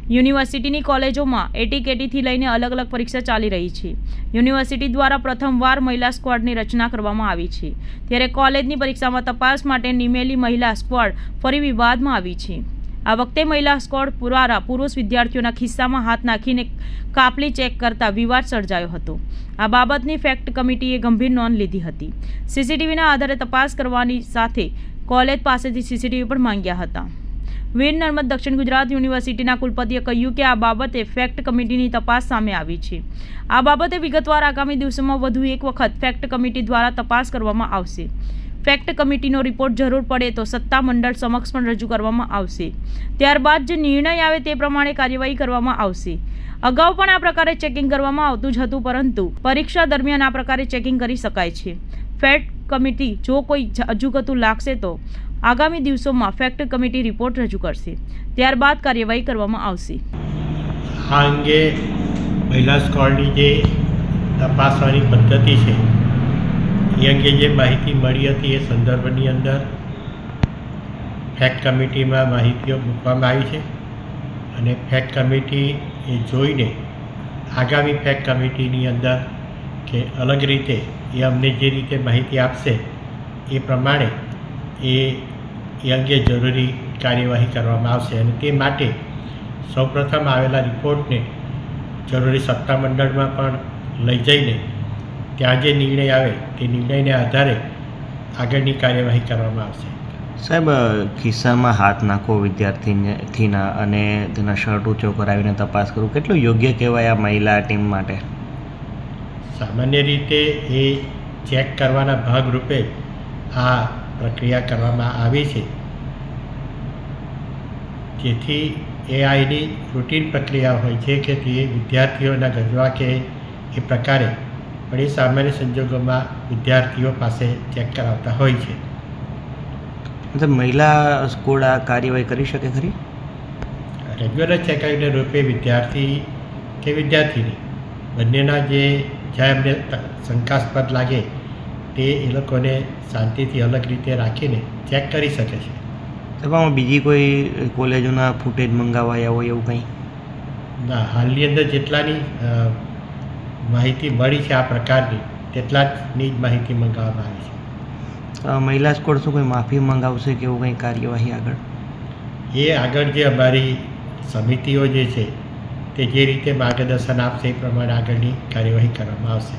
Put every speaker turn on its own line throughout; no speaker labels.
યુનિવર્સિટીની કોલેજોમાં એટીકેટીથી લઈને અલગ અલગ પરીક્ષા ચાલી રહી છે. યુનિવર્સિટી દ્વારા પ્રથમવાર મહિલા સ્ક્વોડની રચના કરવામાં આવી છે. ત્યારે કોલેજની પરીક્ષામાં તપાસ માટે નિમેલી મહિલા સ્ક્વોડ ફરી વિવાદમાં આવી છે. આ વખતે મહિલા સ્ક્વોડ દ્વારા પુરુષ વિદ્યાર્થીઓના ખિસ્સામાં હાથ નાખીને કાપલી ચેક કરતા વિવાદ સર્જાયો હતો. આ બાબતની ફેક્ટ કમિટીએ ગંભીર નોંધ લીધી હતી. સીસીટીવીના આધારે તપાસ કરવાની સાથે કોલેજ પાસેથી સીસીટીવી પણ માંગ્યા હતા. વીર નર્મદ દક્ષિણ ગુજરાત યુનિવર્સિટીના કુલપતિએ કહ્યું કે આ બાબતે ફેક્ટ કમિટીની તપાસ સામે આવી છે. આ બાબતે વિગતવાર આગામી દિવસોમાં વધુ એક વખત ફેક્ટ કમિટી દ્વારા તપાસ કરવામાં આવશે. ફેક્ટ કમિટીનો રિપોર્ટ જરૂર પડે તો સત્તામંડળ સમક્ષ પણ રજૂ કરવામાં આવશે. ત્યારબાદ જે નિર્ણય આવે તે પ્રમાણે કાર્યવાહી કરવામાં આવશે. અગાઉ પણ આ પ્રકારે ચેકિંગ કરવામાં આવતું જ હતું, પરંતુ પરીક્ષા દરમિયાન આ પ્રકારે ચેકિંગ કરી શકાય છે. ફેક્ટ કમિટી જો કોઈ અજુગતું લાગશે તો આગામી દિવસોમાં ફેક્ટ કમિટી રિપોર્ટ રજૂ કરશે. ત્યારબાદ કાર્યવાહી કરવામાં આવશે.
આ અંગે મહિલા સ્ક્વોડની જે તપાસવાની પદ્ધતિ છે એ અંગે જે માહિતી મળી હતી એ સંદર્ભની અંદર ફેક્ટ કમિટીમાં માહિતીઓ મૂકવામાં આવી છે અને ફેક્ટ કમિટી એ જોઈને આગામી ફેક્ટ કમિટીની અંદર કે અલગ રીતે એ અમને જે રીતે માહિતી આપશે એ પ્રમાણે એ અંગે જરૂરી કાર્યવાહી કરવામાં આવશે. અને તે માટે સૌપ્રથમ આવેલા રિપોર્ટને જરૂરી સત્તામંડળમાં પણ લઈ જઈને ત્યાં જે નિર્ણય આવે તે નિર્ણયને આધારે આગળની કાર્યવાહી કરવામાં આવશે.
સાહેબ, ખિસ્સામાં હાથ નાખો વિદ્યાર્થીના અને તેના શર્ટ ઊંચો કરાવીને તપાસ કરવું કેટલું યોગ્ય કહેવાય આ મહિલા ટીમ માટે?
સામાન્ય રીતે એ ચેક કરવાના ભાગરૂપે આ પ્રક્રિયા કરવામાં આવી છે, જેથી એ આઈની રૂટીન પ્રક્રિયા હોય છે કે તે વિદ્યાર્થીઓના ગજવા કે એ પ્રકારે પણ એ સામાન્ય સંજોગોમાં વિદ્યાર્થીઓ પાસે ચેક કરાવતા હોય છે.
મતલબ મહિલા સ્કૂલ આ કાર્યવાહી કરી શકે ખરી?
રેગ્યુલર ચેકઆઉટને રૂપે વિદ્યાર્થી કે વિદ્યાર્થીની બંનેના જે જ્યાં એમને શંકાસ્પદ લાગે તે એ લોકોને શાંતિથી અલગ રીતે રાખીને ચેક કરી શકે છે.
તેમાં બીજી કોઈ કોલેજોના ફૂટેજ મંગાવાયા હોય એવું કંઈ?
ના, હાલની અંદર જેટલાની માહિતી મળી છે આ પ્રકારની તેટલાની જ માહિતી મંગાવવામાં આવી છે.
મહિલા સ્કોડ શું કોઈ માફી મંગાવશે કે એવું કંઈ કાર્યવાહી આગળ?
એ આગળ જે અમારી સમિતિઓ જે છે તે જે રીતે માર્ગદર્શન આપશે એ પ્રમાણે આગળની કાર્યવાહી કરવામાં આવશે.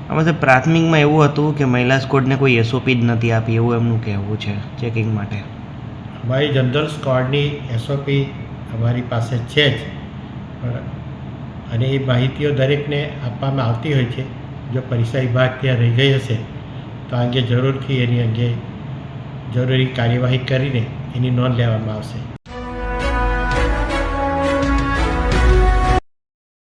આમાં પ્રાથમિકમાં એવું હતું કે મહિલા સ્કોડને કોઈ એસઓપી જ નથી આપી એવું એમનું કહેવું છે ચેકિંગ માટે.
અમારી જનરલ સ્કોડની એસઓપી અમારી પાસે છે જ, અને એ માહિતીઓ દરેકને આપવામાં આવતી હોય છે. જો પરીક્ષા વિભાગ ત્યાં રહી ગઈ હશે તો આ અંગે જરૂરથી એની અંગે જરૂરી કાર્યવાહી કરીને એની નોંધ લેવામાં આવશે.